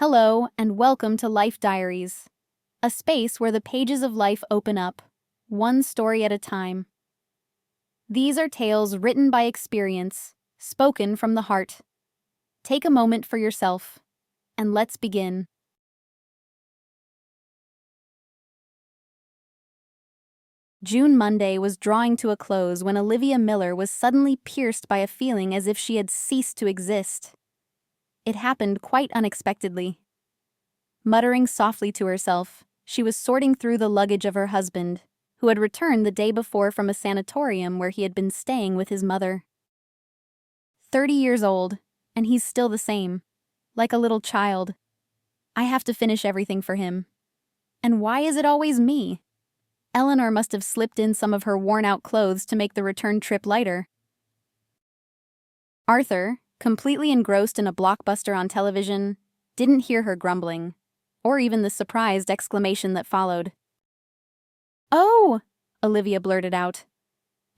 Hello, and welcome to Life Diaries, a space where the pages of life open up, one story at a time. These are tales written by experience, spoken from the heart. Take a moment for yourself, and let's begin. June Monday was drawing to a close when Olivia Miller was suddenly pierced by a feeling as if she had ceased to exist. It happened quite unexpectedly. Muttering softly to herself, she was sorting through the luggage of her husband, who had returned the day before from a sanatorium where he had been staying with his mother. 30 years old, and he's still the same, like a little child. I have to finish everything for him. And why is it always me? Eleanor must have slipped in some of her worn-out clothes to make the return trip lighter. Arthur, completely engrossed in a blockbuster on television, didn't hear her grumbling, or even the surprised exclamation that followed. "Oh!" Olivia blurted out.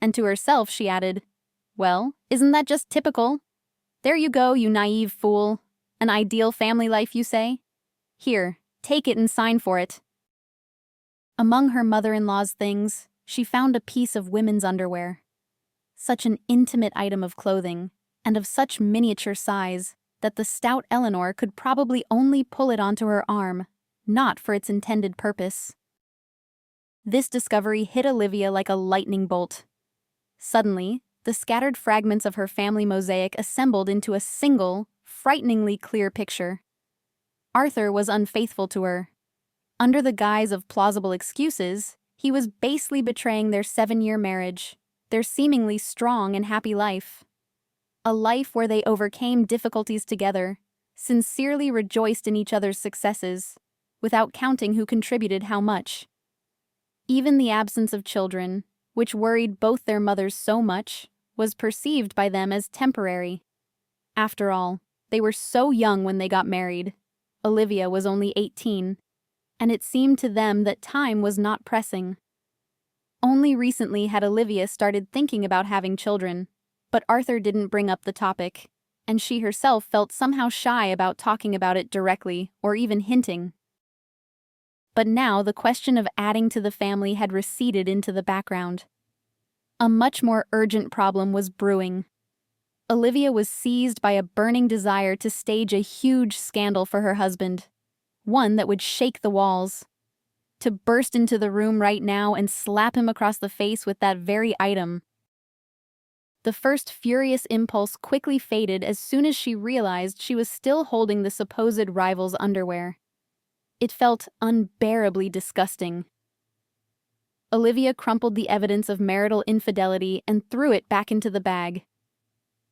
And to herself she added, "Well, isn't that just typical? There you go, you naive fool. An ideal family life, you say? Here, take it and sign for it." Among her mother-in-law's things, she found a piece of women's underwear. Such an intimate item of clothing, and of such miniature size, that the stout Eleanor could probably only pull it onto her arm, not for its intended purpose. This discovery hit Olivia like a lightning bolt. Suddenly, the scattered fragments of her family mosaic assembled into a single, frighteningly clear picture. Arthur was unfaithful to her. Under the guise of plausible excuses, he was basely betraying their 7-year marriage, their seemingly strong and happy life. A life where they overcame difficulties together, sincerely rejoiced in each other's successes, without counting who contributed how much. Even the absence of children, which worried both their mothers so much, was perceived by them as temporary. After all, they were so young when they got married. Olivia was only 18. And it seemed to them that time was not pressing. Only recently had Olivia started thinking about having children, but Arthur didn't bring up the topic, and she herself felt somehow shy about talking about it directly or even hinting. But now the question of adding to the family had receded into the background. A much more urgent problem was brewing. Olivia was seized by a burning desire to stage a huge scandal for her husband. One that would shake the walls. To burst into the room right now and slap him across the face with that very item. The first furious impulse quickly faded as soon as she realized she was still holding the supposed rival's underwear. It felt unbearably disgusting. Olivia crumpled the evidence of marital infidelity and threw it back into the bag.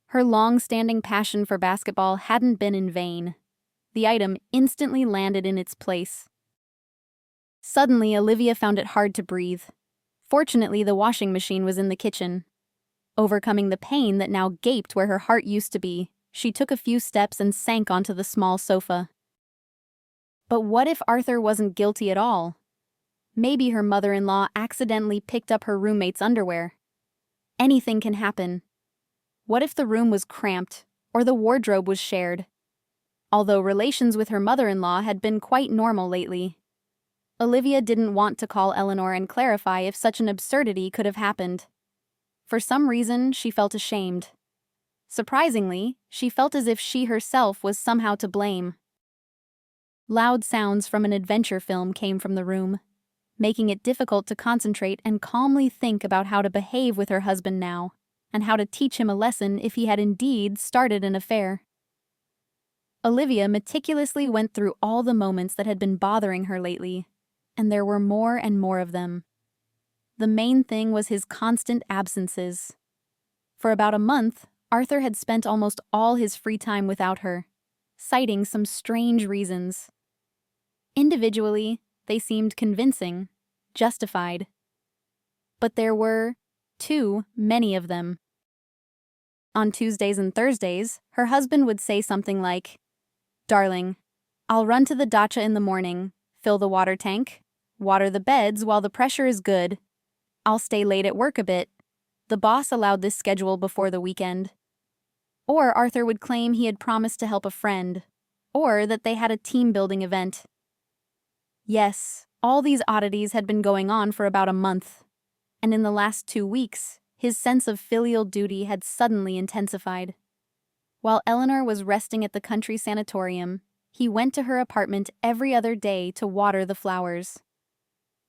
Her long-standing passion for basketball hadn't been in vain. The item instantly landed in its place. Suddenly, Olivia found it hard to breathe. Fortunately, the washing machine was in the kitchen. Overcoming the pain that now gaped where her heart used to be, she took a few steps and sank onto the small sofa. But what if Arthur wasn't guilty at all? Maybe her mother-in-law accidentally picked up her roommate's underwear. Anything can happen. What if the room was cramped, or the wardrobe was shared? Although relations with her mother-in-law had been quite normal lately. Olivia didn't want to call Eleanor and clarify if such an absurdity could have happened. For some reason, she felt ashamed. Surprisingly, she felt as if she herself was somehow to blame. Loud sounds from an adventure film came from the room, making it difficult to concentrate and calmly think about how to behave with her husband now, and how to teach him a lesson if he had indeed started an affair. Olivia meticulously went through all the moments that had been bothering her lately, and there were more and more of them. The main thing was his constant absences. For about a month, Arthur had spent almost all his free time without her, citing some strange reasons. Individually, they seemed convincing, justified. But there were too many of them. On Tuesdays and Thursdays, her husband would say something like, "Darling, I'll run to the dacha in the morning, fill the water tank, water the beds while the pressure is good. I'll stay late at work a bit. The boss allowed this schedule before the weekend." Or Arthur would claim he had promised to help a friend, or that they had a team-building event. Yes, all these oddities had been going on for about a month, and in the last 2 weeks, his sense of filial duty had suddenly intensified. While Eleanor was resting at the country sanatorium, he went to her apartment every other day to water the flowers.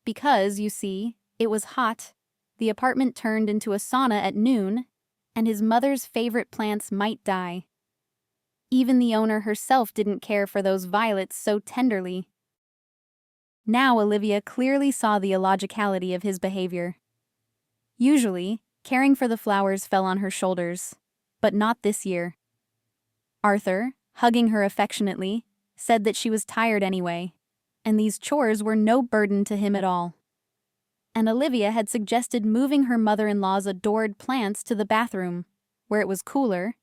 Because, you see, it was hot, the apartment turned into a sauna at noon, and his mother's favorite plants might die. Even the owner herself didn't care for those violets so tenderly. Now Olivia clearly saw the illogicality of his behavior. Usually, caring for the flowers fell on her shoulders, but not this year. Arthur, hugging her affectionately, said that she was tired anyway, and these chores were no burden to him at all. And Olivia had suggested moving her mother-in-law's adored plants to the bathroom, where it was cooler,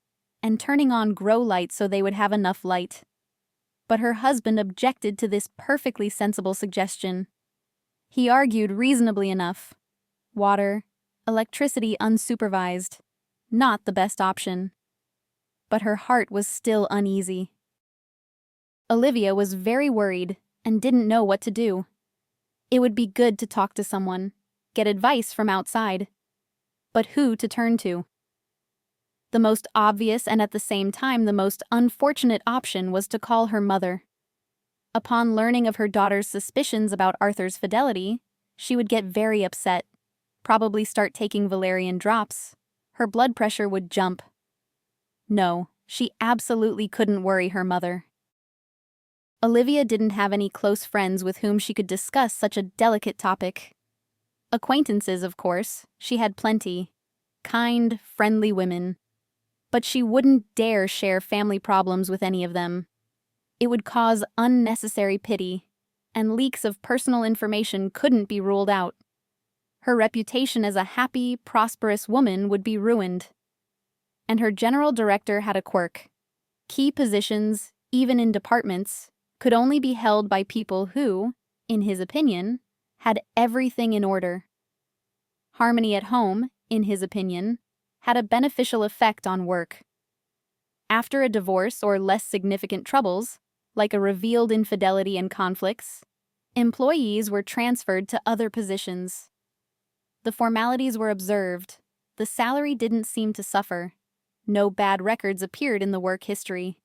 and turning on grow lights so they would have enough light. But her husband objected to this perfectly sensible suggestion. He argued reasonably enough. Water, electricity unsupervised, not the best option. But her heart was still uneasy. Olivia was very worried and didn't know what to do. It would be good to talk to someone, get advice from outside. But who to turn to? The most obvious and at the same time the most unfortunate option was to call her mother. Upon learning of her daughter's suspicions about Arthur's fidelity, she would get very upset, probably start taking valerian drops. Her blood pressure would jump. No, she absolutely couldn't worry her mother. Olivia didn't have any close friends with whom she could discuss such a delicate topic. Acquaintances, of course, she had plenty. Kind, friendly women. But she wouldn't dare share family problems with any of them. It would cause unnecessary pity, and leaks of personal information couldn't be ruled out. Her reputation as a happy, prosperous woman would be ruined. And her general director had a quirk. Key positions, even in departments, could only be held by people who, in his opinion, had everything in order. Harmony at home, in his opinion, had a beneficial effect on work. After a divorce or less significant troubles, like a revealed infidelity and conflicts, employees were transferred to other positions. The formalities were observed, the salary didn't seem to suffer, no bad records appeared in the work history.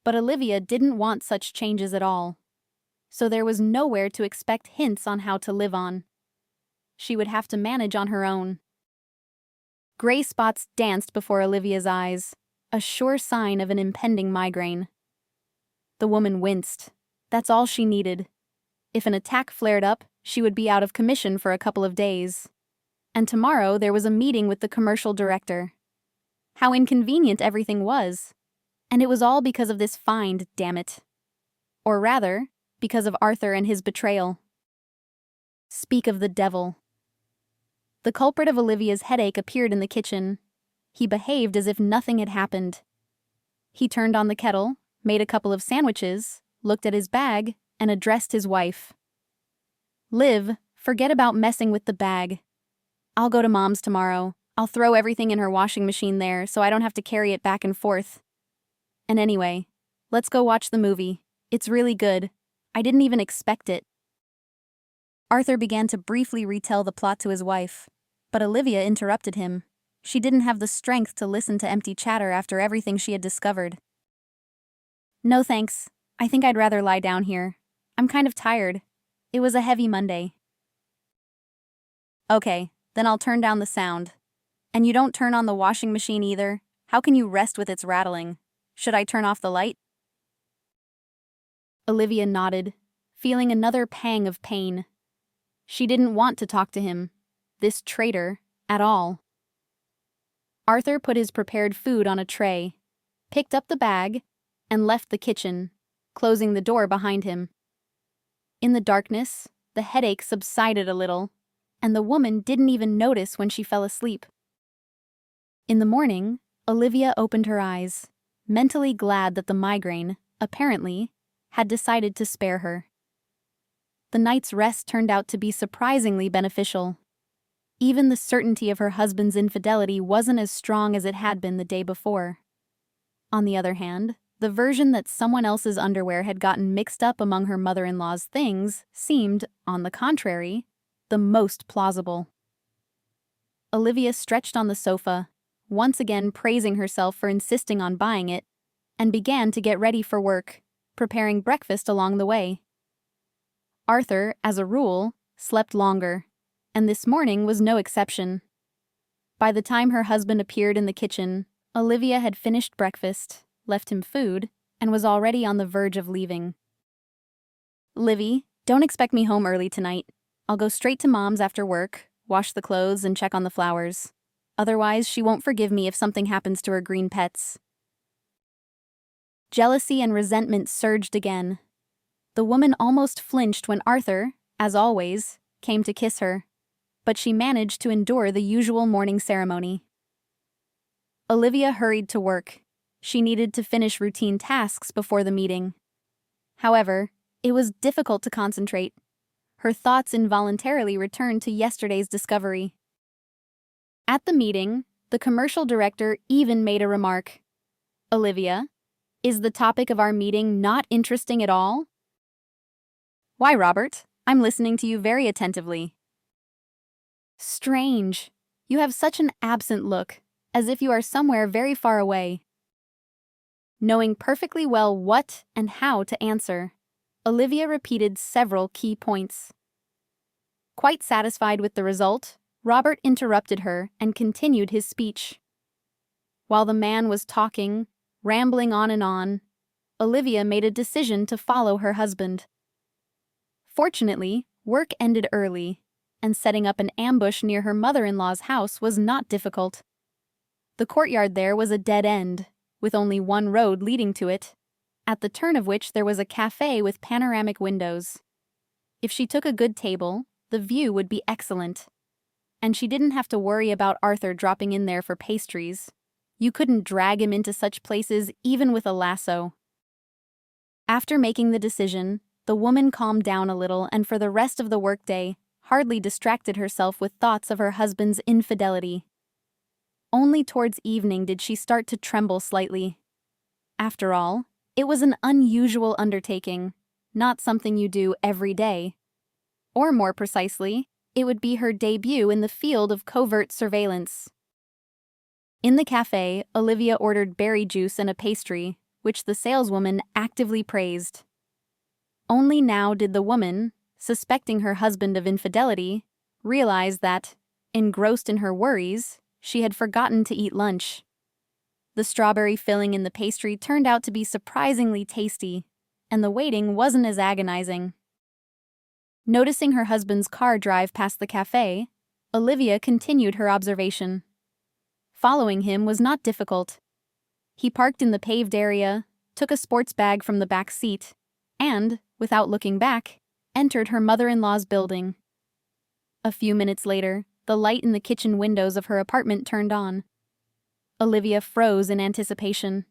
But Olivia didn't want such changes at all, so there was nowhere to expect hints on how to live on. She would have to manage on her own. Gray spots danced before Olivia's eyes, a sure sign of an impending migraine. The woman winced. That's all she needed. If an attack flared up, she would be out of commission for a couple of days. And tomorrow there was a meeting with the commercial director. How inconvenient everything was. And it was all because of this find, damn it. Or rather, because of Arthur and his betrayal. Speak of the devil. The culprit of Olivia's headache appeared in the kitchen. He behaved as if nothing had happened. He turned on the kettle, made a couple of sandwiches, looked at his bag, and addressed his wife. Liv, forget about messing with the bag. I'll go to Mom's tomorrow. I'll throw everything in her washing machine there so I don't have to carry it back and forth. And anyway, let's go watch the movie. It's really good. I didn't even expect it. Arthur began to briefly retell the plot to his wife, but Olivia interrupted him. She didn't have the strength to listen to empty chatter after everything she had discovered. No thanks. I think I'd rather lie down here. I'm kind of tired. It was a heavy Monday. Okay, then I'll turn down the sound. And you don't turn on the washing machine either? How can you rest with its rattling? Should I turn off the light? Olivia nodded, feeling another pang of pain. She didn't want to talk to him, this traitor, at all. Arthur put his prepared food on a tray, picked up the bag, and left the kitchen, closing the door behind him. In the darkness, the headache subsided a little, and the woman didn't even notice when she fell asleep. In the morning, Olivia opened her eyes, mentally glad that the migraine, apparently, had decided to spare her. The night's rest turned out to be surprisingly beneficial. Even the certainty of her husband's infidelity wasn't as strong as it had been the day before. On the other hand, The version that someone else's underwear had gotten mixed up among her mother-in-law's things seemed, on the contrary, the most plausible. Olivia stretched on the sofa, once again praising herself for insisting on buying it, and began to get ready for work, preparing breakfast along the way. Arthur, as a rule, slept longer, and this morning was no exception. By the time her husband appeared in the kitchen, Olivia had finished breakfast, left him food, and was already on the verge of leaving. "Livy, don't expect me home early tonight. I'll go straight to Mom's after work, wash the clothes, and check on the flowers. Otherwise, she won't forgive me if something happens to her green pets." Jealousy and resentment surged again. The woman almost flinched when Arthur, as always, came to kiss her, but she managed to endure the usual morning ceremony. Olivia hurried to work. She needed to finish routine tasks before the meeting. However, it was difficult to concentrate. Her thoughts involuntarily returned to yesterday's discovery. At the meeting, the commercial director even made a remark. "Olivia, is the topic of our meeting not interesting at all?" "Why, Robert? I'm listening to you very attentively." "Strange. You have such an absent look, as if you are somewhere very far away." Knowing perfectly well what and how to answer, Olivia repeated several key points. Quite satisfied with the result, Robert interrupted her and continued his speech. While the man was talking, rambling on and on, Olivia made a decision to follow her husband. Fortunately, work ended early, and setting up an ambush near her mother-in-law's house was not difficult. The courtyard there was a dead end, with only one road leading to it, at the turn of which there was a cafe with panoramic windows. If she took a good table, the view would be excellent. And she didn't have to worry about Arthur dropping in there for pastries. You couldn't drag him into such places even with a lasso. After making the decision, the woman calmed down a little and for the rest of the workday, hardly distracted herself with thoughts of her husband's infidelity. Only towards evening did she start to tremble slightly. After all, it was an unusual undertaking, not something you do every day. Or more precisely, it would be her debut in the field of covert surveillance. In the cafe, Olivia ordered berry juice and a pastry, which the saleswoman actively praised. Only now did the woman, suspecting her husband of infidelity, realize that, engrossed in her worries, she had forgotten to eat lunch. The strawberry filling in the pastry turned out to be surprisingly tasty, and the waiting wasn't as agonizing. Noticing her husband's car drive past the cafe, Olivia continued her observation. Following him was not difficult. He parked in the paved area, took a sports bag from the back seat, and, without looking back, entered her mother-in-law's building. A few minutes later, the light in the kitchen windows of her apartment turned on. Olivia froze in anticipation.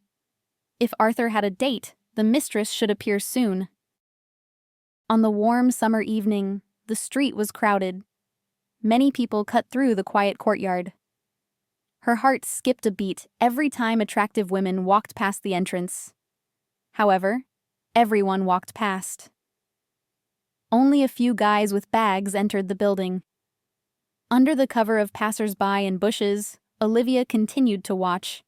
If Arthur had a date, the mistress should appear soon. On the warm summer evening, the street was crowded. Many people cut through the quiet courtyard. Her heart skipped a beat every time attractive women walked past the entrance. However, everyone walked past. Only a few guys with bags entered the building. Under the cover of passers-by and bushes, Olivia continued to watch.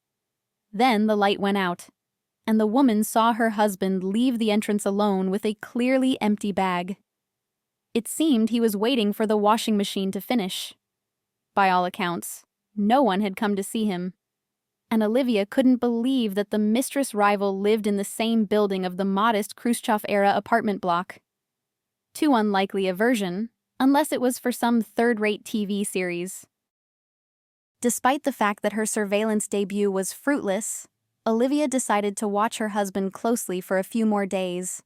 Then the light went out, and the woman saw her husband leave the entrance alone with a clearly empty bag. It seemed he was waiting for the washing machine to finish. By all accounts, no one had come to see him, and Olivia couldn't believe that the mistress rival lived in the same building of the modest Khrushchev-era apartment block. Too unlikely a version, unless it was for some third-rate TV series. Despite the fact that her surveillance debut was fruitless, Olivia decided to watch her husband closely for a few more days.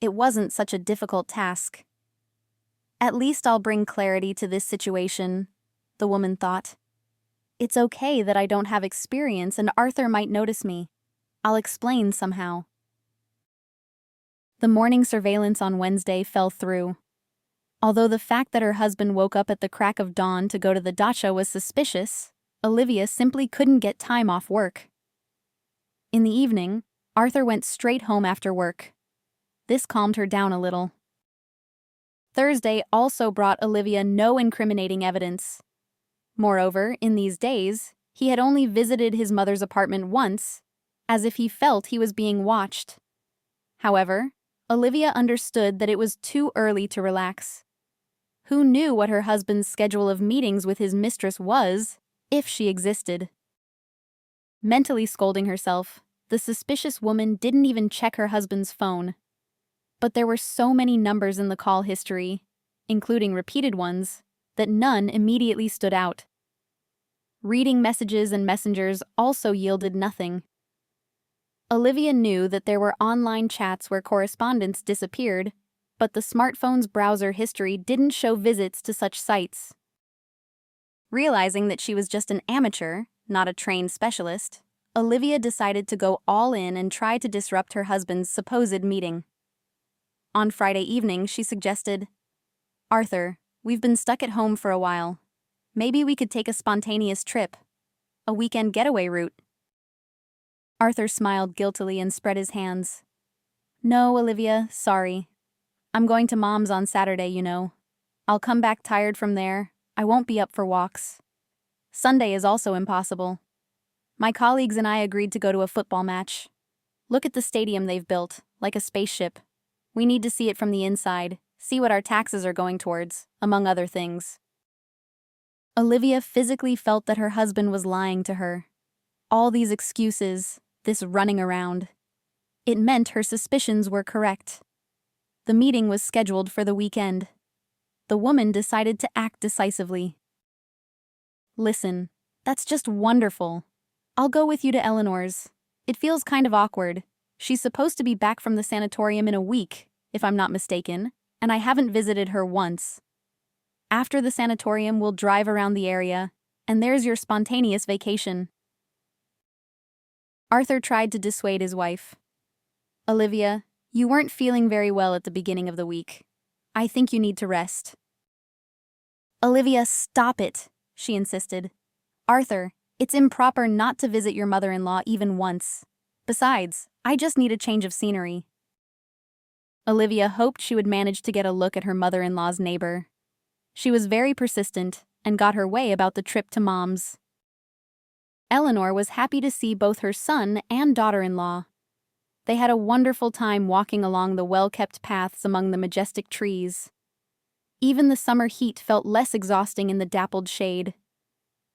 It wasn't such a difficult task. "At least I'll bring clarity to this situation," the woman thought. "It's okay that I don't have experience and Arthur might notice me. I'll explain somehow." The morning surveillance on Wednesday fell through. Although the fact that her husband woke up at the crack of dawn to go to the dacha was suspicious, Olivia simply couldn't get time off work. In the evening, Arthur went straight home after work. This calmed her down a little. Thursday also brought Olivia no incriminating evidence. Moreover, in these days, he had only visited his mother's apartment once, as if he felt he was being watched. However, Olivia understood that it was too early to relax. Who knew what her husband's schedule of meetings with his mistress was, if she existed? Mentally scolding herself, the suspicious woman didn't even check her husband's phone. But there were so many numbers in the call history, including repeated ones, that none immediately stood out. Reading messages and messengers also yielded nothing. Olivia knew that there were online chats where correspondence disappeared, but the smartphone's browser history didn't show visits to such sites. Realizing that she was just an amateur, not a trained specialist, Olivia decided to go all in and try to disrupt her husband's supposed meeting. On Friday evening, she suggested, "Arthur, we've been stuck at home for a while. Maybe we could take a spontaneous trip. A weekend getaway route." Arthur smiled guiltily and spread his hands. "No, Olivia, sorry. I'm going to Mom's on Saturday, you know. I'll come back tired from there. I won't be up for walks. Sunday is also impossible. My colleagues and I agreed to go to a football match. Look at the stadium they've built, like a spaceship. We need to see it from the inside, see what our taxes are going towards, among other things." Olivia physically felt that her husband was lying to her. All these excuses, this running around. It meant her suspicions were correct. The meeting was scheduled for the weekend. The woman decided to act decisively. "Listen, that's just wonderful. I'll go with you to Eleanor's. It feels kind of awkward. She's supposed to be back from the sanatorium in a week, if I'm not mistaken, and I haven't visited her once. After the sanatorium, we'll drive around the area, and there's your spontaneous vacation." Arthur tried to dissuade his wife. "Olivia, you weren't feeling very well at the beginning of the week. I think you need to rest." "Olivia, stop it," she insisted. "Arthur, it's improper not to visit your mother-in-law even once. Besides, I just need a change of scenery." Olivia hoped she would manage to get a look at her mother-in-law's neighbor. She was very persistent and got her way about the trip to Mom's. Eleanor was happy to see both her son and daughter-in-law. They had a wonderful time walking along the well-kept paths among the majestic trees. Even the summer heat felt less exhausting in the dappled shade.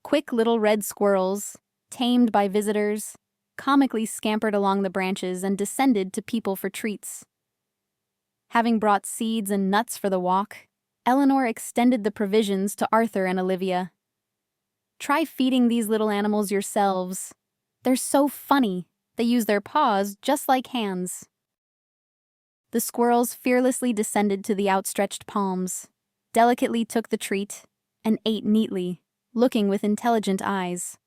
Quick little red squirrels, tamed by visitors, comically scampered along the branches and descended to people for treats. Having brought seeds and nuts for the walk, Eleanor extended the provisions to Arthur and Olivia. "Try feeding these little animals yourselves. They're so funny. They use their paws just like hands." The squirrels fearlessly descended to the outstretched palms, delicately took the treat, and ate neatly, looking with intelligent eyes.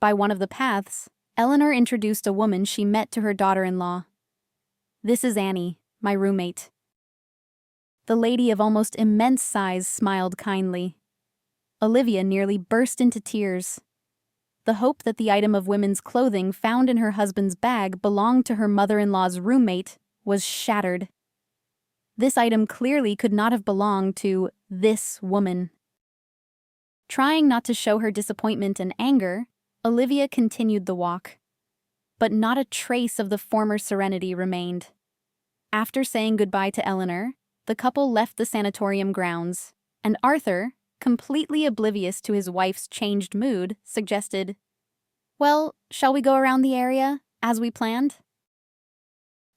By one of the paths, Eleanor introduced a woman she met to her daughter-in-law. "This is Annie, my roommate." The lady of almost immense size smiled kindly. Olivia nearly burst into tears. The hope that the item of women's clothing found in her husband's bag belonged to her mother-in-law's roommate was shattered. This item clearly could not have belonged to this woman. Trying not to show her disappointment and anger, Olivia continued the walk. But not a trace of the former serenity remained. After saying goodbye to Eleanor, the couple left the sanatorium grounds, and Arthur, completely oblivious to his wife's changed mood, suggested, "Well, shall we go around the area, as we planned?"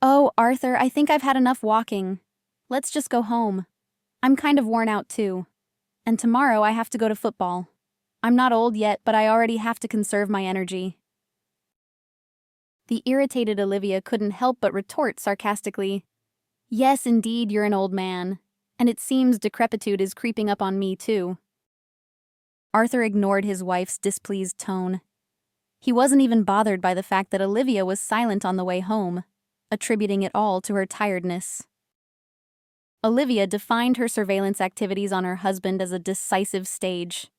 "Oh, Arthur, I think I've had enough walking. Let's just go home. I'm kind of worn out too. And tomorrow I have to go to football. I'm not old yet, but I already have to conserve my energy." The irritated Olivia couldn't help but retort sarcastically, "Yes, indeed, you're an old man. And it seems decrepitude is creeping up on me, too." Arthur ignored his wife's displeased tone. He wasn't even bothered by the fact that Olivia was silent on the way home, attributing it all to her tiredness. Olivia defined her surveillance activities on her husband as a decisive stage.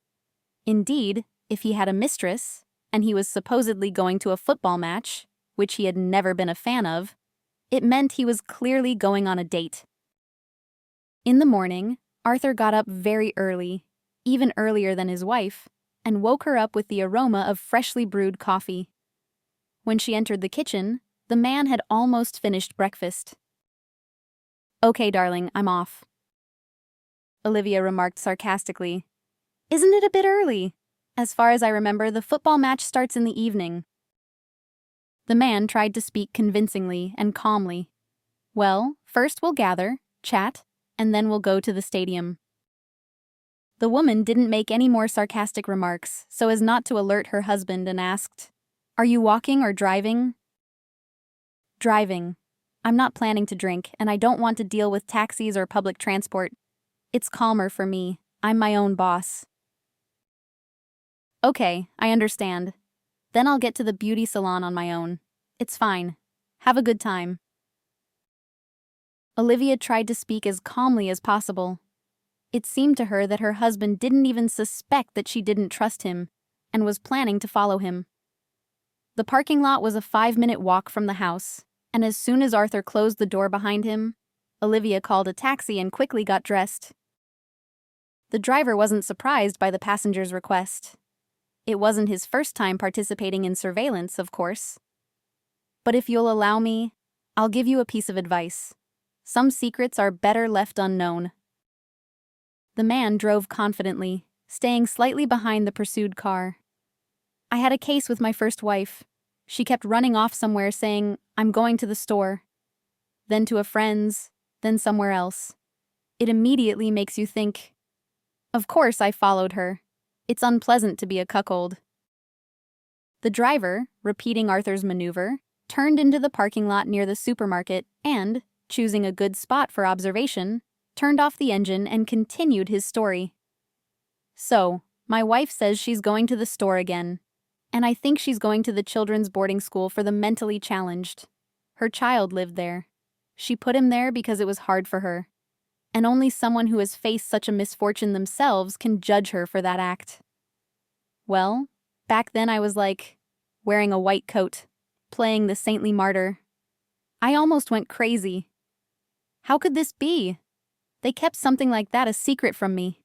Indeed, if he had a mistress, and he was supposedly going to a football match, which he had never been a fan of, it meant he was clearly going on a date. In the morning, Arthur got up very early, even earlier than his wife, and woke her up with the aroma of freshly brewed coffee. When she entered the kitchen, the man had almost finished breakfast. "Okay, darling, I'm off," Olivia remarked sarcastically. "Isn't it a bit early? As far as I remember, the football match starts in the evening." The man tried to speak convincingly and calmly. "Well, first we'll gather, chat, and then we'll go to the stadium." The woman didn't make any more sarcastic remarks so as not to alert her husband and asked, "Are you walking or driving?" "Driving. I'm not planning to drink, and I don't want to deal with taxis or public transport. It's calmer for me. I'm my own boss." "Okay, I understand. Then I'll get to the beauty salon on my own. It's fine. Have a good time." Olivia tried to speak as calmly as possible. It seemed to her that her husband didn't even suspect that she didn't trust him and was planning to follow him. The parking lot was a 5-minute walk from the house, and as soon as Arthur closed the door behind him, Olivia called a taxi and quickly got dressed. The driver wasn't surprised by the passenger's request. It wasn't his first time participating in surveillance, of course. "But if you'll allow me, I'll give you a piece of advice. Some secrets are better left unknown." The man drove confidently, staying slightly behind the pursued car. "I had a case with my first wife. She kept running off somewhere saying, 'I'm going to the store.' Then to a friend's, then somewhere else. It immediately makes you think. Of course I followed her. It's unpleasant to be a cuckold." The driver, repeating Arthur's maneuver, turned into the parking lot near the supermarket and, choosing a good spot for observation, turned off the engine and continued his story. "So, my wife says she's going to the store again, and I think she's going to the children's boarding school for the mentally challenged. Her child lived there. She put him there because it was hard for her, and only someone who has faced such a misfortune themselves can judge her for that act." Well, back then I was like, wearing a white coat, playing the saintly martyr. I almost went crazy. How could this be? They kept something like that a secret from me.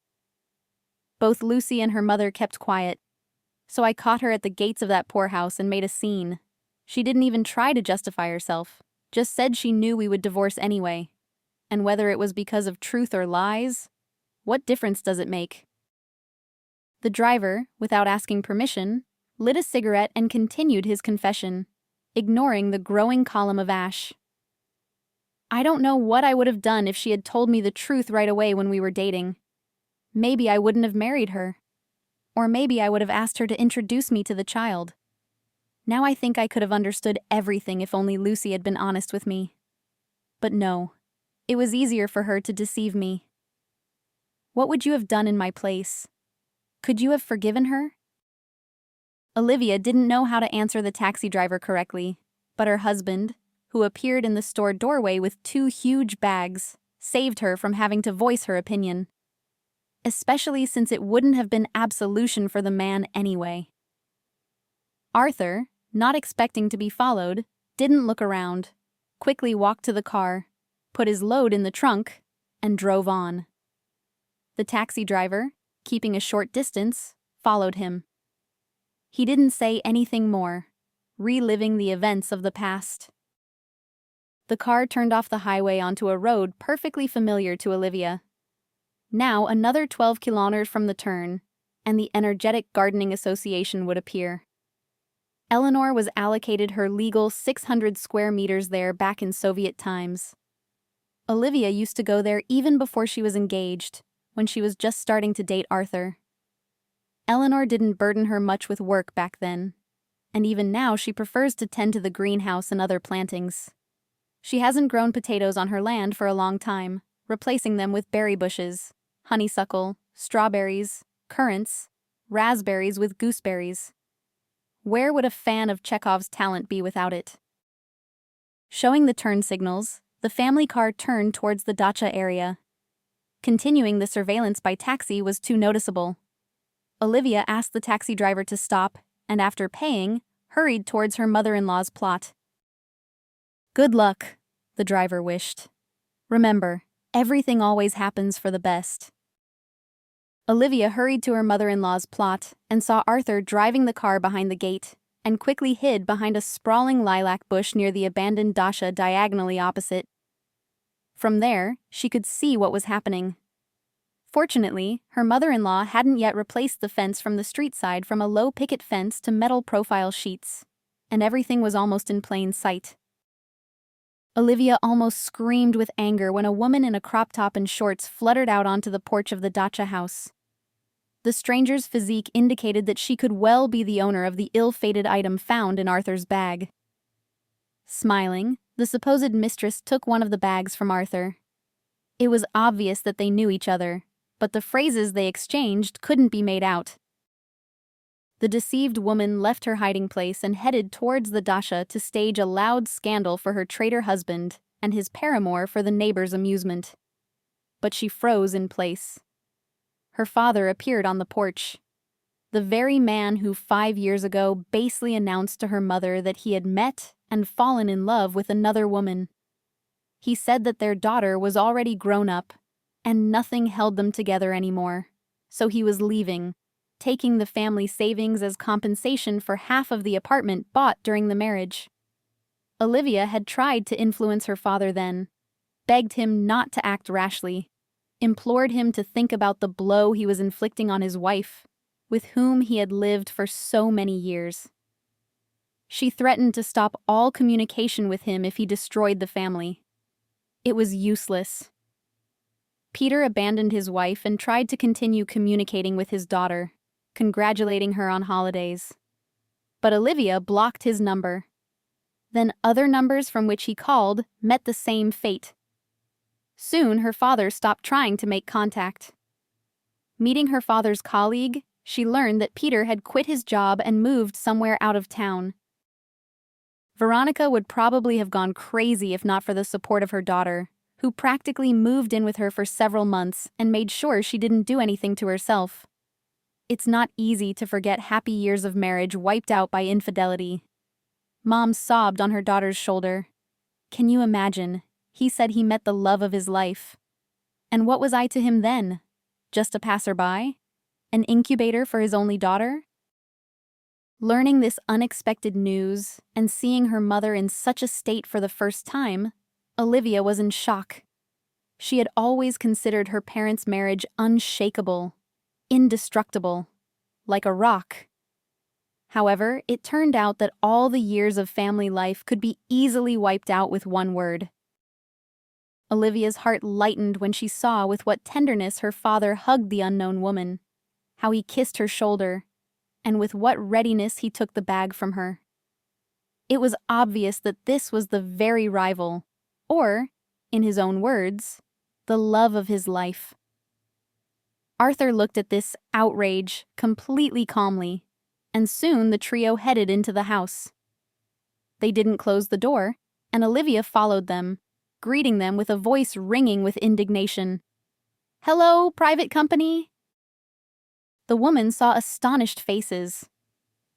Both Lucy and her mother kept quiet, so I caught her at the gates of that poorhouse and made a scene. She didn't even try to justify herself, just said she knew we would divorce anyway. And whether it was because of truth or lies, what difference does it make? The driver, without asking permission, lit a cigarette and continued his confession, ignoring the growing column of ash. "I don't know what I would have done if she had told me the truth right away when we were dating. Maybe I wouldn't have married her. Or maybe I would have asked her to introduce me to the child. Now I think I could have understood everything if only Lucy had been honest with me. But no, it was easier for her to deceive me. What would you have done in my place? Could you have forgiven her?" Olivia didn't know how to answer the taxi driver correctly, but her husband, who appeared in the store doorway with 2 huge bags, saved her from having to voice her opinion. Especially since it wouldn't have been absolution for the man anyway. Arthur, not expecting to be followed, didn't look around, quickly walked to the car, put his load in the trunk, and drove on. The taxi driver, keeping a short distance, followed him. He didn't say anything more, reliving the events of the past. The car turned off the highway onto a road perfectly familiar to Olivia. Now another 12 kilometers from the turn, and the Energetic Gardening Association would appear. Eleanor was allocated her legal 600 square meters there back in Soviet times. Olivia used to go there even before she was engaged, when she was just starting to date Arthur. Eleanor didn't burden her much with work back then, and even now she prefers to tend to the greenhouse and other plantings. She hasn't grown potatoes on her land for a long time, replacing them with berry bushes, honeysuckle, strawberries, currants, raspberries with gooseberries. Where would a fan of Chekhov's talent be without it? Showing the turn signals, the family car turned towards the dacha area. Continuing the surveillance by taxi was too noticeable. Olivia asked the taxi driver to stop, and after paying, hurried towards her mother-in-law's plot. Good luck, the driver wished. Remember, everything always happens for the best. Olivia hurried to her mother-in-law's plot and saw Arthur driving the car behind the gate and quickly hid behind a sprawling lilac bush near the abandoned dacha diagonally opposite. From there, she could see what was happening. Fortunately, her mother-in-law hadn't yet replaced the fence from the street side from a low picket fence to metal profile sheets, and everything was almost in plain sight. Olivia almost screamed with anger when a woman in a crop top and shorts fluttered out onto the porch of the dacha house. The stranger's physique indicated that she could well be the owner of the ill-fated item found in Arthur's bag. Smiling, the supposed mistress took one of the bags from Arthur. It was obvious that they knew each other, but the phrases they exchanged couldn't be made out. The deceived woman left her hiding place and headed towards the dacha to stage a loud scandal for her traitor husband and his paramour for the neighbors' amusement. But she froze in place. Her father appeared on the porch. The very man who 5 years ago basely announced to her mother that he had met and fallen in love with another woman. He said that their daughter was already grown up, and nothing held them together anymore, so he was leaving, taking the family savings as compensation for half of the apartment bought during the marriage. Olivia had tried to influence her father then, begged him not to act rashly, implored him to think about the blow he was inflicting on his wife, with whom he had lived for so many years. She threatened to stop all communication with him if he destroyed the family. It was useless. Peter abandoned his wife and tried to continue communicating with his daughter, congratulating her on holidays. But Olivia blocked his number. Then other numbers from which he called met the same fate. Soon her father stopped trying to make contact. Meeting her father's colleague, she learned that Peter had quit his job and moved somewhere out of town. Veronica would probably have gone crazy if not for the support of her daughter, who practically moved in with her for several months and made sure she didn't do anything to herself. It's not easy to forget happy years of marriage wiped out by infidelity. Mom sobbed on her daughter's shoulder. Can you imagine? He said he met the love of his life. And what was I to him then? Just a passerby? An incubator for his only daughter? Learning this unexpected news and seeing her mother in such a state for the first time, Olivia was in shock. She had always considered her parents' marriage unshakable, indestructible, like a rock. However, it turned out that all the years of family life could be easily wiped out with one word. Olivia's heart lightened when she saw with what tenderness her father hugged the unknown woman, how he kissed her shoulder, and with what readiness he took the bag from her. It was obvious that this was the very rival, or, in his own words, the love of his life. Arthur looked at this outrage completely calmly, and soon the trio headed into the house. They didn't close the door, and Olivia followed them, greeting them with a voice ringing with indignation. "Hello, private company?" The woman saw astonished faces.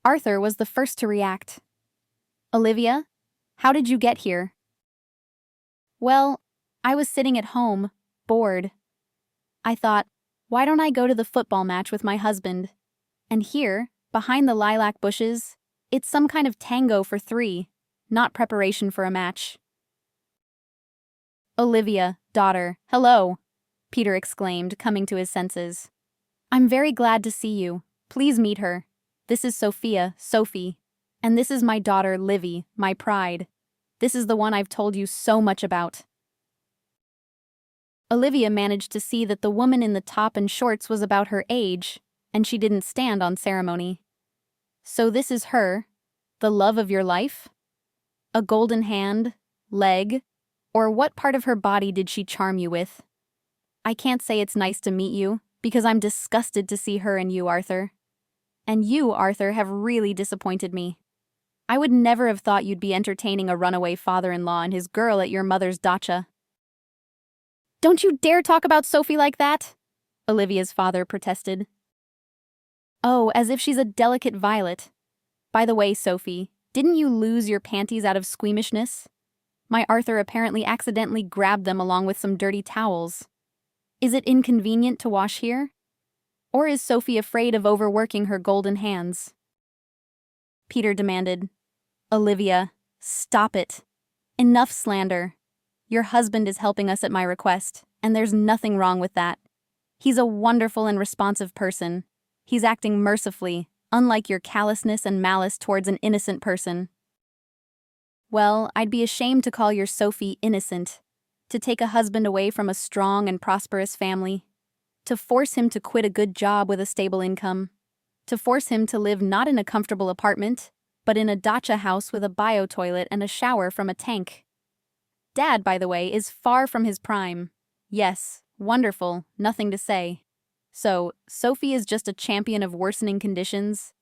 Arthur was the first to react. "Olivia, how did you get here?" "Well, I was sitting at home, bored. I thought, why don't I go to the football match with my husband? And here, behind the lilac bushes, it's some kind of tango for 3, not preparation for a match." "Olivia, daughter, hello," Peter exclaimed, coming to his senses. "I'm very glad to see you. Please meet her. This is Sophia, Sophie. And this is my daughter, Livy, my pride. This is the one I've told you so much about." Olivia managed to see that the woman in the top and shorts was about her age, and she didn't stand on ceremony. "So this is her, the love of your life? A golden hand, leg, or what part of her body did she charm you with? I can't say it's nice to meet you, because I'm disgusted to see her and you, Arthur. And you, Arthur, have really disappointed me. I would never have thought you'd be entertaining a runaway father-in-law and his girl at your mother's dacha." "Don't you dare talk about Sophie like that," Olivia's father protested. "Oh, as if she's a delicate violet. By the way, Sophie, didn't you lose your panties out of squeamishness? My Arthur apparently accidentally grabbed them along with some dirty towels. Is it inconvenient to wash here? Or is Sophie afraid of overworking her golden hands? Peter demanded. Olivia, stop it. Enough slander. Your husband is helping us at my request, and there's nothing wrong with that. He's a wonderful and responsive person. He's acting mercifully, unlike your callousness and malice towards an innocent person. Well, I'd be ashamed to call your Sophie innocent. To take a husband away from a strong and prosperous family. To force him to quit a good job with a stable income. To force him to live not in a comfortable apartment, but in a dacha house with a bio-toilet and a shower from a tank. Dad, by the way, is far from his prime. Yes, wonderful, nothing to say. So, Sophie is just a champion of worsening conditions?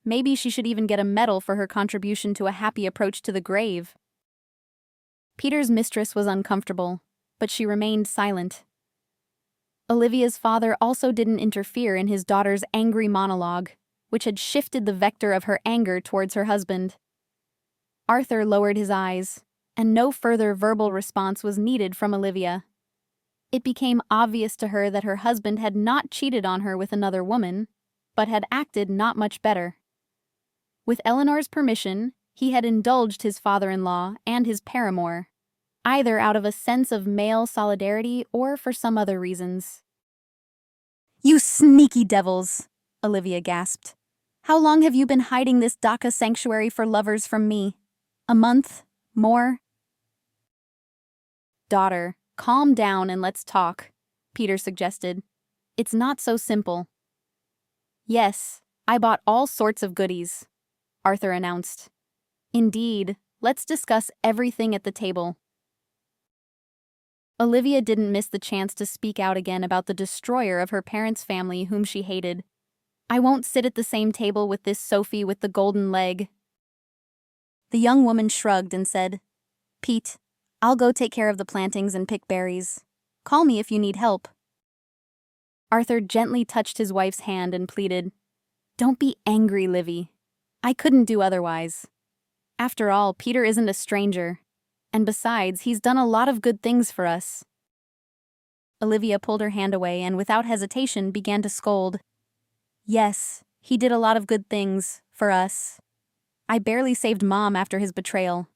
Maybe she should even get a medal for her contribution to a happy approach to the grave. Peter's mistress was uncomfortable, but she remained silent. Olivia's father also didn't interfere in his daughter's angry monologue, which had shifted the vector of her anger towards her husband. Arthur lowered his eyes, and no further verbal response was needed from Olivia. It became obvious to her that her husband had not cheated on her with another woman, but had acted not much better. With Eleanor's permission, he had indulged his father-in-law and his paramour, either out of a sense of male solidarity or for some other reasons. "You sneaky devils," Olivia gasped. "How long have you been hiding this dacha sanctuary for lovers from me? A month? More?" "Daughter, calm down and let's talk," Peter suggested. "It's not so simple." "Yes, I bought all sorts of goodies," Arthur announced. "Indeed, let's discuss everything at the table." Olivia didn't miss the chance to speak out again about the destroyer of her parents' family whom she hated. "I won't sit at the same table with this Sophie with the golden leg." The young woman shrugged and said, "Pete, I'll go take care of the plantings and pick berries. Call me if you need help." Arthur gently touched his wife's hand and pleaded, "Don't be angry, Livy. I couldn't do otherwise. After all, Peter isn't a stranger. And besides, he's done a lot of good things for us." Olivia pulled her hand away and without hesitation began to scold. "Yes, he did a lot of good things for us. I barely saved Mom after his betrayal.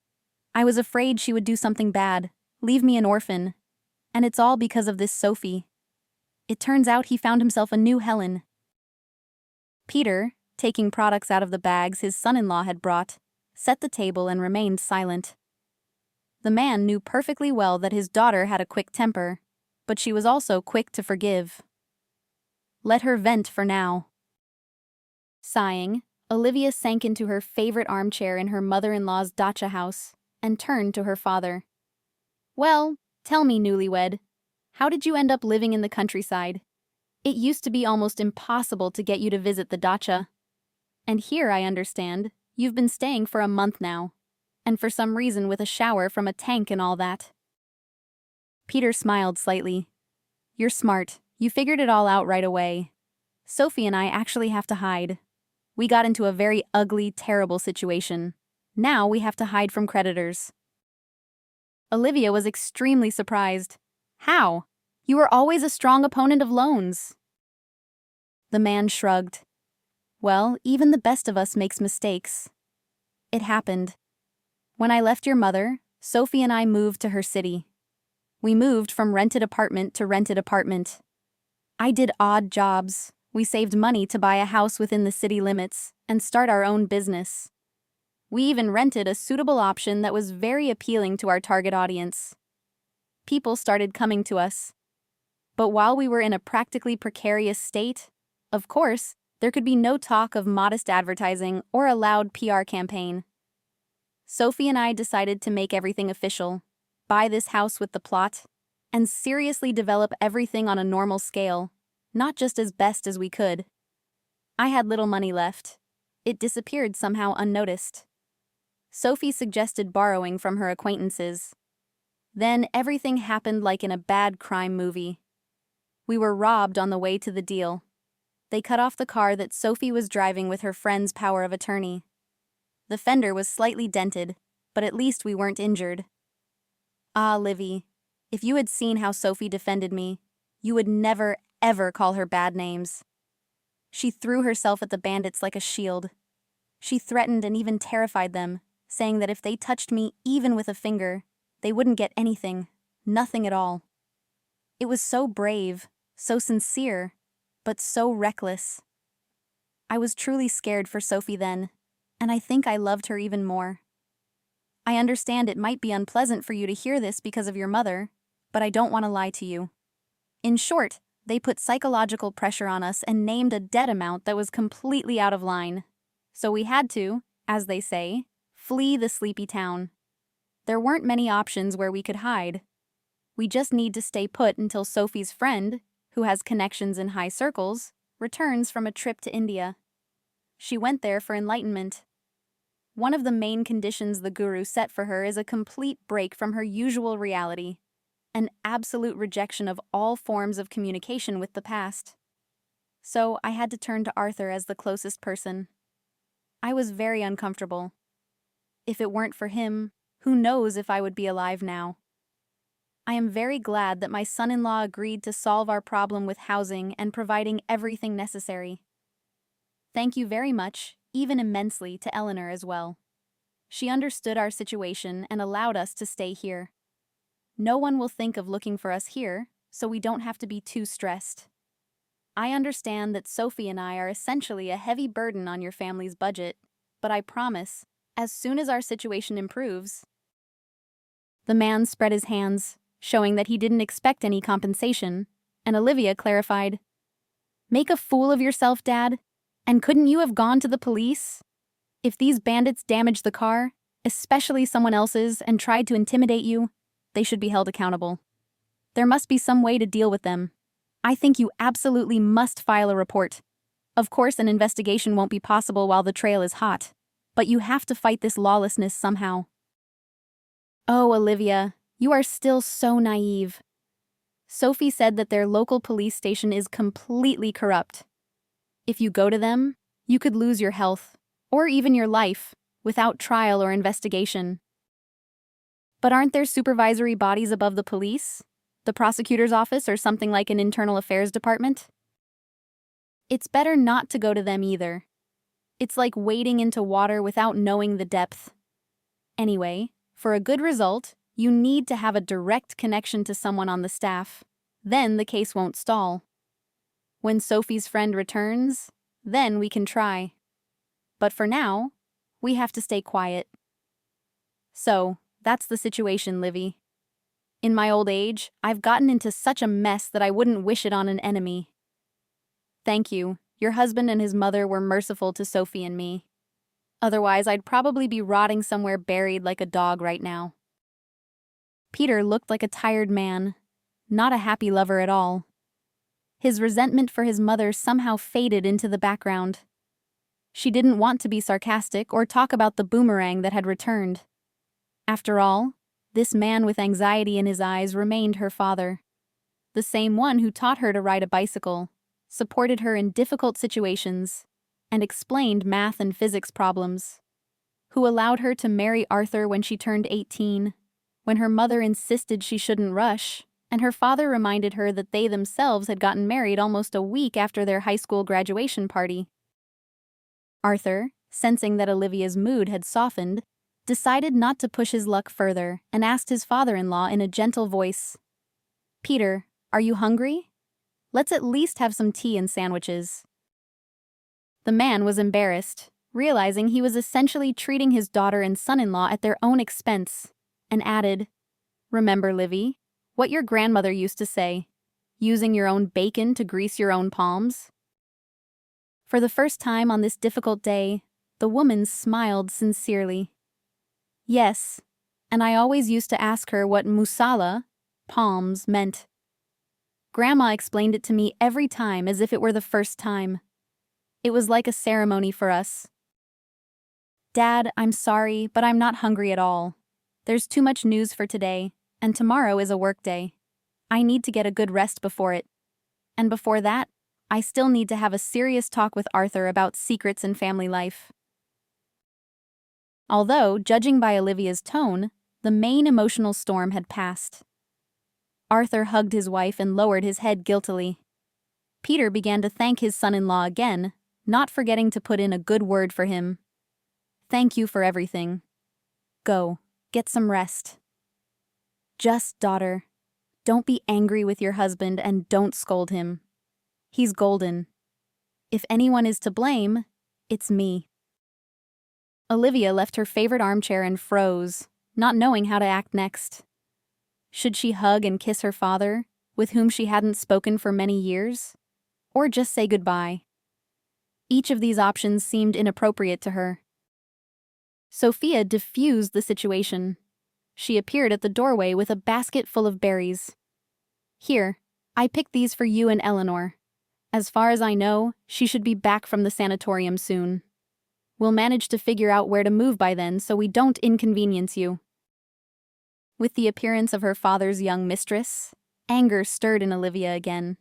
I was afraid she would do something bad, leave me an orphan. And it's all because of this Sophie. It turns out he found himself a new Helen." Peter, taking products out of the bags his son-in-law had brought, set the table and remained silent. The man knew perfectly well that his daughter had a quick temper, but she was also quick to forgive. Let her vent for now. Sighing, Olivia sank into her favorite armchair in her mother-in-law's dacha house and turned to her father. "Well, tell me, newlywed, how did you end up living in the countryside? It used to be almost impossible to get you to visit the dacha. And here, I understand, you've been staying for a month now. And for some reason with a shower from a tank and all that." Peter smiled slightly. "You're smart. You figured it all out right away. Sophie and I actually have to hide. We got into a very ugly, terrible situation. Now we have to hide from creditors." Olivia was extremely surprised. "How? You were always a strong opponent of loans." The man shrugged. "Well, even the best of us makes mistakes. It happened. When I left your mother, Sophie and I moved to her city. We moved from rented apartment to rented apartment. I did odd jobs. We saved money to buy a house within the city limits and start our own business. We even rented a suitable option that was very appealing to our target audience. People started coming to us. But while we were in a practically precarious state, of course, there could be no talk of modest advertising or a loud PR campaign. Sophie and I decided to make everything official, buy this house with the plot, and seriously develop everything on a normal scale, not just as best as we could. I had little money left. It disappeared somehow unnoticed. Sophie suggested borrowing from her acquaintances. Then everything happened like in a bad crime movie. We were robbed on the way to the deal. They cut off the car that Sophie was driving with her friend's power of attorney. The fender was slightly dented, but at least we weren't injured. Ah, Livy, if you had seen how Sophie defended me, you would never, ever call her bad names. She threw herself at the bandits like a shield. She threatened and even terrified them, saying that if they touched me even with a finger, they wouldn't get anything, nothing at all. It was so brave, so sincere, but so reckless. I was truly scared for Sophie then, and I think I loved her even more. I understand it might be unpleasant for you to hear this because of your mother, but I don't want to lie to you. In short, they put psychological pressure on us and named a debt amount that was completely out of line. So we had to, as they say, flee the sleepy town. There weren't many options where we could hide. We just need to stay put until Sophie's friend, who has connections in high circles, returns from a trip to India. She went there for enlightenment. One of the main conditions the guru set for her is a complete break from her usual reality, an absolute rejection of all forms of communication with the past. So I had to turn to Arthur as the closest person. I was very uncomfortable. If it weren't for him, who knows if I would be alive now. I am very glad that my son-in-law agreed to solve our problem with housing and providing everything necessary. Thank you very much, even immensely, to Eleanor as well. She understood our situation and allowed us to stay here. No one will think of looking for us here, so we don't have to be too stressed. I understand that Sophie and I are essentially a heavy burden on your family's budget, but I promise, as soon as our situation improves. The man spread his hands, showing that he didn't expect any compensation, and Olivia clarified, "Make a fool of yourself, Dad? And couldn't you have gone to the police? If these bandits damaged the car, especially someone else's, and tried to intimidate you, they should be held accountable. There must be some way to deal with them. I think you absolutely must file a report. Of course, an investigation won't be possible while the trail is hot, but you have to fight this lawlessness somehow." Oh, Olivia, you are still so naive. Sophie said that their local police station is completely corrupt. If you go to them, you could lose your health, or even your life, without trial or investigation. But aren't there supervisory bodies above the police? The prosecutor's office or something like an internal affairs department? It's better not to go to them either. It's like wading into water without knowing the depth. Anyway, for a good result, you need to have a direct connection to someone on the staff. Then the case won't stall. When Sophie's friend returns, then we can try. But for now, we have to stay quiet. So, that's the situation, Livy. In my old age, I've gotten into such a mess that I wouldn't wish it on an enemy. Thank you. Your husband and his mother were merciful to Sophie and me. Otherwise, I'd probably be rotting somewhere buried like a dog right now. Peter looked like a tired man, not a happy lover at all. His resentment for his mother somehow faded into the background. She didn't want to be sarcastic or talk about the boomerang that had returned. After all, this man with anxiety in his eyes remained her father. The same one who taught her to ride a bicycle, supported her in difficult situations, and explained math and physics problems. Who allowed her to marry Arthur when she turned 18, when her mother insisted she shouldn't rush, and her father reminded her that they themselves had gotten married almost a week after their high school graduation party. Arthur, sensing that Olivia's mood had softened, decided not to push his luck further and asked his father-in-law in a gentle voice, "Peter, are you hungry? Let's at least have some tea and sandwiches." The man was embarrassed, realizing he was essentially treating his daughter and son-in-law at their own expense, and added, "Remember, Livy, what your grandmother used to say, using your own bacon to grease your own palms?" For the first time on this difficult day, the woman smiled sincerely. "Yes, and I always used to ask her what musala, palms, meant. Grandma explained it to me every time as if it were the first time. It was like a ceremony for us. Dad, I'm sorry, but I'm not hungry at all. There's too much news for today, and tomorrow is a work day. I need to get a good rest before it. And before that, I still need to have a serious talk with Arthur about secrets in family life." Although, judging by Olivia's tone, The main emotional storm had passed. Arthur hugged his wife and lowered his head guiltily. Peter began to thank his son-in-law again, not forgetting to put in a good word for him. "Thank you for everything. Go, get some rest." "Just, daughter, don't be angry with your husband and don't scold him. He's golden. If anyone is to blame, it's me." Olivia left her favorite armchair and froze, not knowing how to act next. Should she hug and kiss her father, with whom she hadn't spoken for many years? Or just say goodbye? Each of these options seemed inappropriate to her. Sophia diffused the situation. She appeared at the doorway with a basket full of berries. "Here, I picked these for you and Eleanor. As far as I know, she should be back from the sanatorium soon. We'll manage to figure out where to move by then so we don't inconvenience you." With the appearance of her father's young mistress, anger stirred in Olivia again.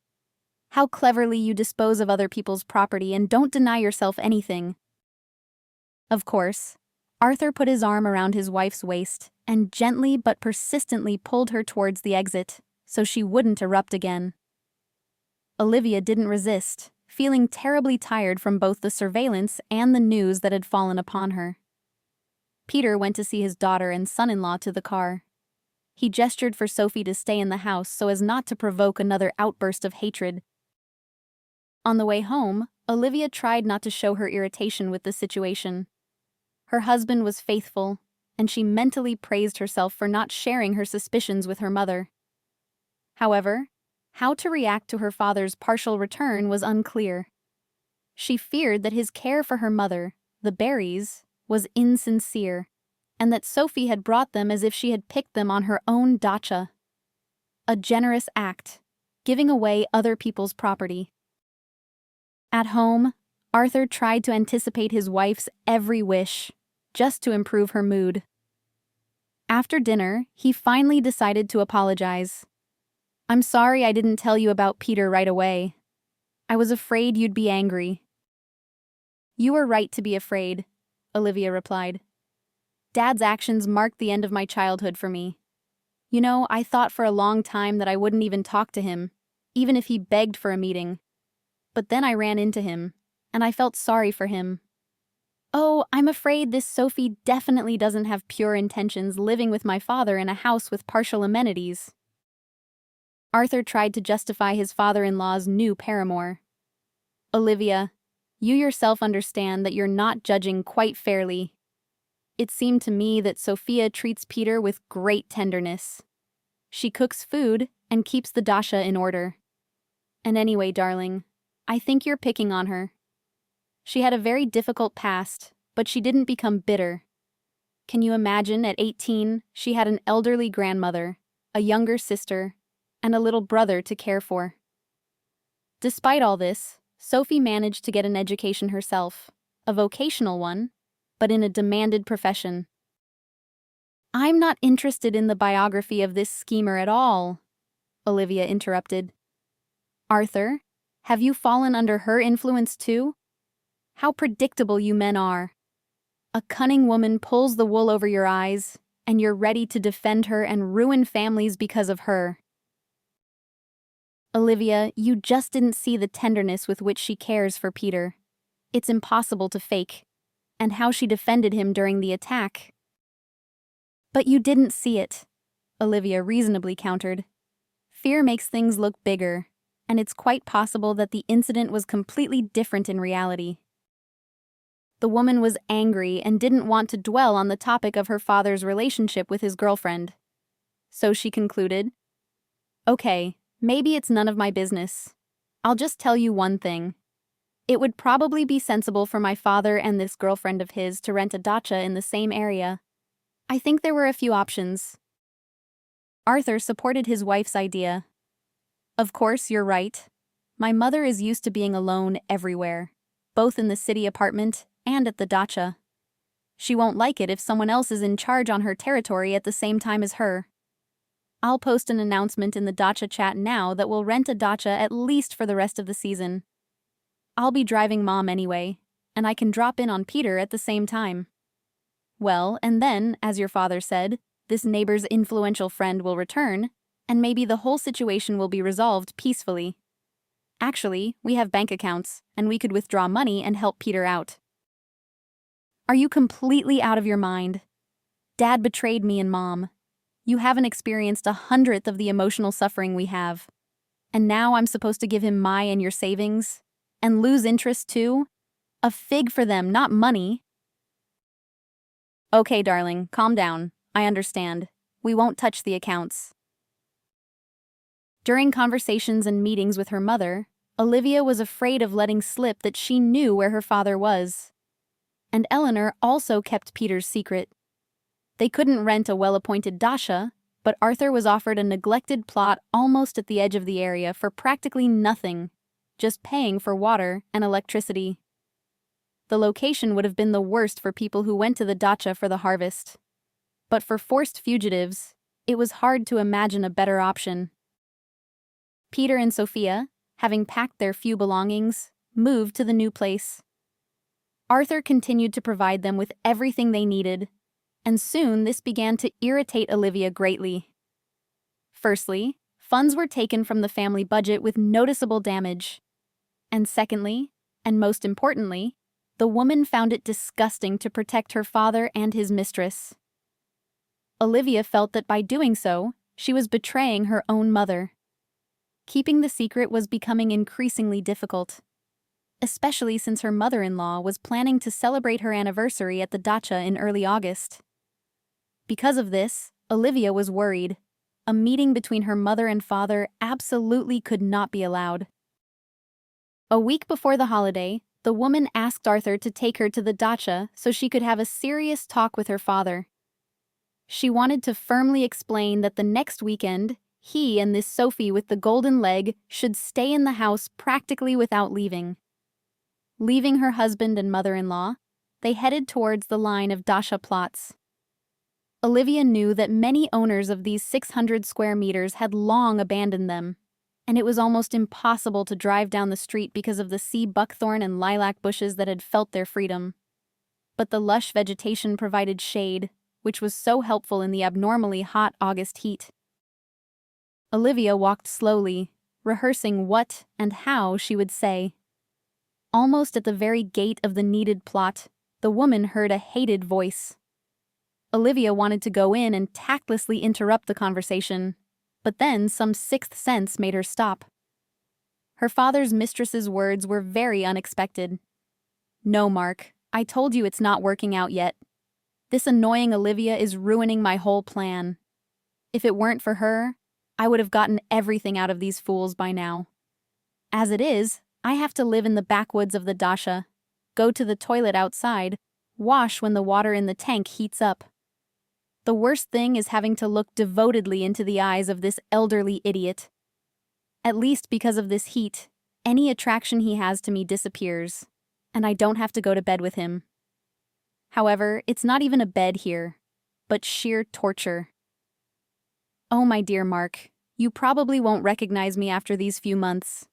"How cleverly you dispose of other people's property and don't deny yourself anything." Of course, Arthur put his arm around his wife's waist and gently but persistently pulled her towards the exit so she wouldn't erupt again. Olivia didn't resist, feeling terribly tired from both the surveillance and the news that had fallen upon her. Peter went to see his daughter and son-in-law to the car. He gestured for Sophie to stay in the house so as not to provoke another outburst of hatred. On the way home, Olivia tried not to show her irritation with the situation. Her husband was faithful, and she mentally praised herself for not sharing her suspicions with her mother. However, how to react to her father's partial return was unclear. She feared that his care for her mother, the berries, was insincere, and that Sophie had brought them as if she had picked them on her own dacha. A generous act, giving away other people's property. At home, Arthur tried to anticipate his wife's every wish, just to improve her mood. After dinner, he finally decided to apologize. "I'm sorry I didn't tell you about Peter right away. I was afraid you'd be angry." "You were right to be afraid," Olivia replied. "Dad's actions marked the end of my childhood for me. You know, I thought for a long time that I wouldn't even talk to him, even if he begged for a meeting. But then I ran into him, and I felt sorry for him. Oh, I'm afraid this Sophie definitely doesn't have pure intentions living with my father in a house with partial amenities." Arthur tried to justify his father-in-law's new paramour. "Olivia, you yourself understand that you're not judging quite fairly. It seemed to me that Sophia treats Peter with great tenderness. She cooks food and keeps the dasha in order. And anyway, darling, I think you're picking on her. She had a very difficult past, but she didn't become bitter. Can you imagine at 18 she had an elderly grandmother, a younger sister, and a little brother to care for? Despite all this, Sophie managed to get an education herself, a vocational one, but in a demanded profession." "I'm not interested in the biography of this schemer at all," Olivia interrupted. "Arthur, have you fallen under her influence too? How predictable you men are. A cunning woman pulls the wool over your eyes, and you're ready to defend her and ruin families because of her." "Olivia, you just didn't see the tenderness with which she cares for Peter. It's impossible to fake. And how she defended him during the attack." "But you didn't see it," Olivia reasonably countered. "Fear makes things look bigger, and it's quite possible that the incident was completely different in reality." The woman was angry and didn't want to dwell on the topic of her father's relationship with his girlfriend. So she concluded, "Okay, maybe it's none of my business. I'll just tell you one thing. It would probably be sensible for my father and this girlfriend of his to rent a dacha in the same area. I think there were a few options." Arthur supported his wife's idea. "Of course, you're right. My mother is used to being alone everywhere, both in the city apartment and at the dacha. She won't like it if someone else is in charge on her territory at the same time as her. I'll post an announcement in the dacha chat now that we'll rent a dacha at least for the rest of the season. I'll be driving Mom anyway, and I can drop in on Peter at the same time." "Well, and then, as your father said, this neighbor's influential friend will return, and maybe the whole situation will be resolved peacefully. Actually, we have bank accounts, and we could withdraw money and help Peter out. Are you completely out of your mind? Dad betrayed me and Mom. You haven't experienced 100th of the emotional suffering we have. And now I'm supposed to give him my and your savings? And lose interest too? A fig for them, not money. Okay, darling, calm down. I understand. We won't touch the accounts. During conversations and meetings with her mother, Olivia was afraid of letting slip that she knew where her father was. And Eleanor also kept Peter's secret. They couldn't rent a well-appointed dacha, but Arthur was offered a neglected plot almost at the edge of the area for practically nothing, just paying for water and electricity. The location would have been the worst for people who went to the dacha for the harvest. But for forced fugitives, it was hard to imagine a better option. Peter and Sophia, having packed their few belongings, moved to the new place. Arthur continued to provide them with everything they needed, and soon this began to irritate Olivia greatly. Firstly, funds were taken from the family budget with noticeable damage. And secondly, and most importantly, the woman found it disgusting to protect her father and his mistress. Olivia felt that by doing so, she was betraying her own mother. Keeping the secret was becoming increasingly difficult, especially since her mother-in-law was planning to celebrate her anniversary at the dacha in early August. Because of this, Olivia was worried. A meeting between her mother and father absolutely could not be allowed. A week before the holiday, the woman asked Arthur to take her to the dacha so she could have a serious talk with her father. She wanted to firmly explain that the next weekend, he and this Sophie with the golden leg should stay in the house practically without leaving. Leaving her husband and mother-in-law, they headed towards the line of dacha plots. Olivia knew that many owners of these 600 square meters had long abandoned them, and it was almost impossible to drive down the street because of the sea buckthorn and lilac bushes that had felt their freedom. But the lush vegetation provided shade, which was so helpful in the abnormally hot August heat. Olivia walked slowly, rehearsing what and how she would say. Almost at the very gate of the needed plot, the woman heard a hated voice. Olivia wanted to go in and tactlessly interrupt the conversation, but then some sixth sense made her stop. Her father's mistress's words were very unexpected. "No, Mark, I told you it's not working out yet. This annoying Olivia is ruining my whole plan. If it weren't for her, I would have gotten everything out of these fools by now. As it is, I have to live in the backwoods of the dacha, go to the toilet outside, wash when the water in the tank heats up. The worst thing is having to look devotedly into the eyes of this elderly idiot. At least because of this heat, any attraction he has to me disappears, and I don't have to go to bed with him. However, it's not even a bed here, but sheer torture. Oh, my dear Mark, you probably won't recognize me after these few months.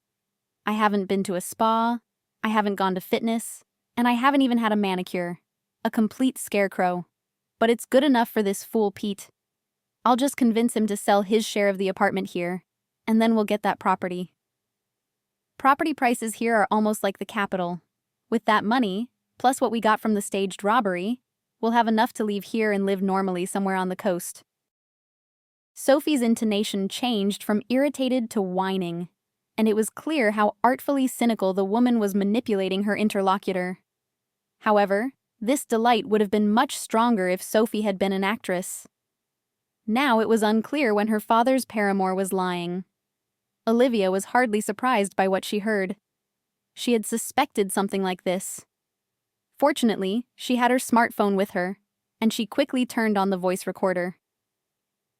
I haven't been to a spa, I haven't gone to fitness, and I haven't even had a manicure. A complete scarecrow. But it's good enough for this fool Pete. I'll just convince him to sell his share of the apartment here, and then we'll get that property. Property prices here are almost like the capital. With that money, plus what we got from the staged robbery, we'll have enough to leave here and live normally somewhere on the coast." Sophie's intonation changed from irritated to whining, and it was clear how artfully cynical the woman was manipulating her interlocutor. However, this delight would have been much stronger if Sophie had been an actress. Now it was unclear when her father's paramour was lying. Olivia was hardly surprised by what she heard. She had suspected something like this. Fortunately, she had her smartphone with her, and she quickly turned on the voice recorder.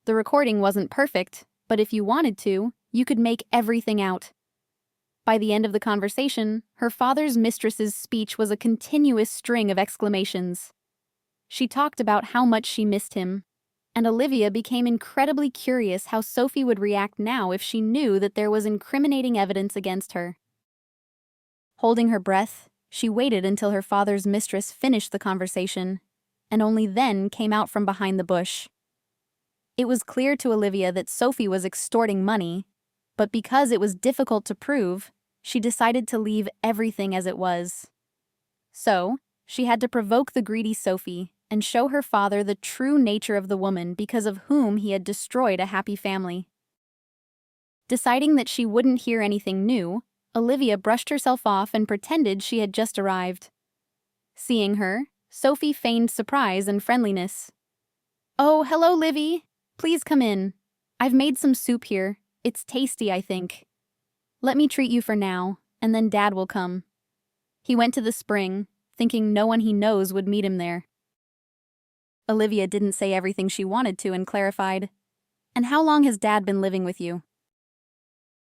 The recording wasn't perfect, but if you wanted to, you could make everything out. By the end of the conversation, her father's mistress's speech was a continuous string of exclamations. She talked about how much she missed him, and Olivia became incredibly curious how Sophie would react now if she knew that there was incriminating evidence against her. Holding her breath, she waited until her father's mistress finished the conversation, and only then came out from behind the bush. It was clear to Olivia that Sophie was extorting money, but because it was difficult to prove, she decided to leave everything as it was. So, she had to provoke the greedy Sophie and show her father the true nature of the woman because of whom he had destroyed a happy family. Deciding that she wouldn't hear anything new, Olivia brushed herself off and pretended she had just arrived. Seeing her, Sophie feigned surprise and friendliness. "Oh, hello, Livy. Please come in. I've made some soup here. It's tasty, I think. Let me treat you for now, and then Dad will come." He went to the spring, thinking no one he knows would meet him there. Olivia didn't say everything she wanted to and clarified, "And how long has Dad been living with you?"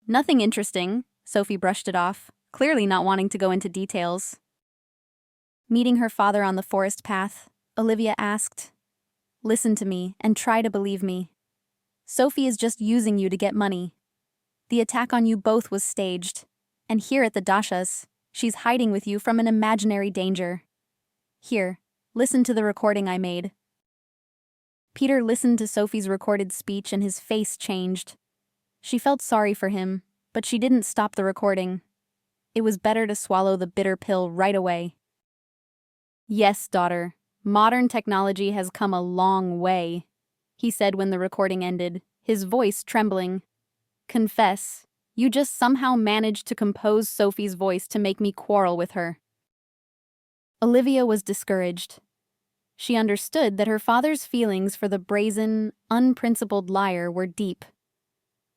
"Nothing interesting," Sophie brushed it off, clearly not wanting to go into details. Meeting her father on the forest path, Olivia asked, "Listen to me and try to believe me. Sophie is just using you to get money. The attack on you both was staged, and here at the Dashas, she's hiding with you from an imaginary danger. Here, listen to the recording I made." Peter listened to Sophie's recorded speech and his face changed. She felt sorry for him, but she didn't stop the recording. It was better to swallow the bitter pill right away. "Yes, daughter, modern technology has come a long way," he said when the recording ended, his voice trembling. "Confess, you just somehow managed to compose Sophie's voice to make me quarrel with her." Olivia was discouraged. She understood that her father's feelings for the brazen, unprincipled liar were deep.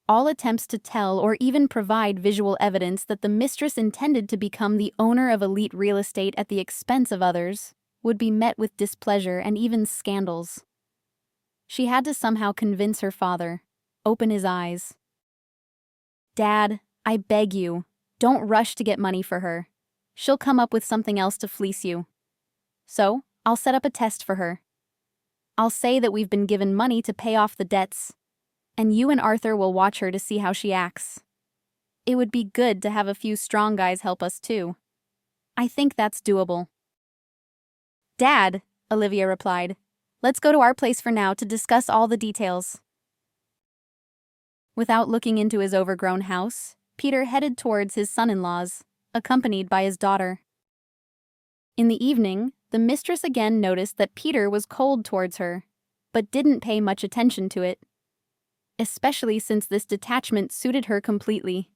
All attempts to tell or even provide visual evidence that the mistress intended to become the owner of elite real estate at the expense of others would be met with displeasure and even scandals. She had to somehow convince her father, open his eyes. "Dad, I beg you, don't rush to get money for her. She'll come up with something else to fleece you. So, I'll set up a test for her. I'll say that we've been given money to pay off the debts, and you and Arthur will watch her to see how she acts. It would be good to have a few strong guys help us too. I think that's doable." "Dad," Olivia replied, "let's go to our place for now to discuss all the details." Without looking into his overgrown house, Peter headed towards his son-in-law's, accompanied by his daughter. In the evening, the mistress again noticed that Peter was cold towards her, but didn't pay much attention to it, especially since this detachment suited her completely.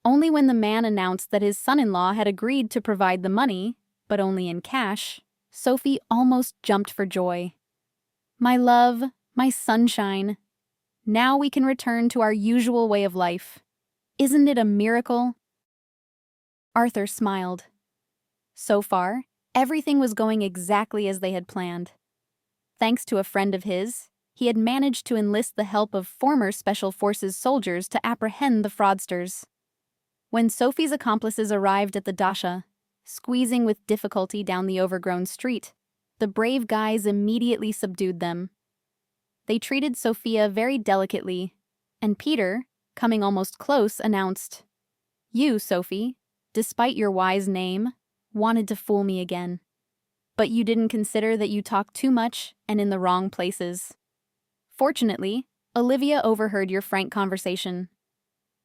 Only when the man announced that his son-in-law had agreed to provide the money, but only in cash, Sophie almost jumped for joy. "My love, my sunshine. Now we can return to our usual way of life. Isn't it a miracle?" Arthur smiled. So far, everything was going exactly as they had planned. Thanks to a friend of his, he had managed to enlist the help of former Special Forces soldiers to apprehend the fraudsters. When Sophie's accomplices arrived at the Dasha, squeezing with difficulty down the overgrown street, the brave guys immediately subdued them. They treated Sophia very delicately, and Peter, coming almost close, announced, "You, Sophie, despite your wise name, wanted to fool me again. But you didn't consider that you talked too much and in the wrong places. Fortunately, Olivia overheard your frank conversation.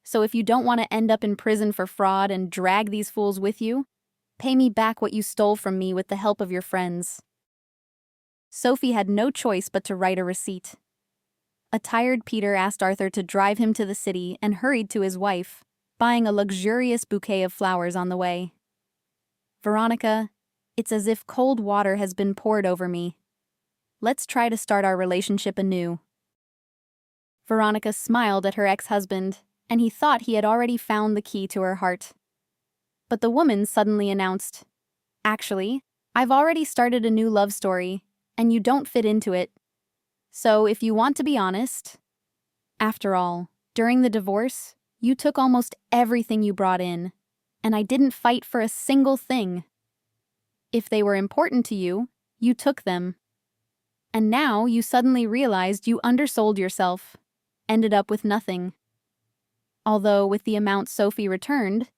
So if you don't want to end up in prison for fraud and drag these fools with you, pay me back what you stole from me with the help of your friends." Sophie had no choice but to write a receipt. A tired Peter asked Arthur to drive him to the city and hurried to his wife, buying a luxurious bouquet of flowers on the way. "Veronica, it's as if cold water has been poured over me. Let's try to start our relationship anew." Veronica smiled at her ex-husband, and he thought he had already found the key to her heart. But the woman suddenly announced, "Actually, I've already started a new love story, and you don't fit into it. So if you want to be honest, after all, during the divorce, you took almost everything you brought in, and I didn't fight for a single thing. If they were important to you, you took them. And now you suddenly realized you undersold yourself, ended up with nothing. Although with the amount Sophie returned,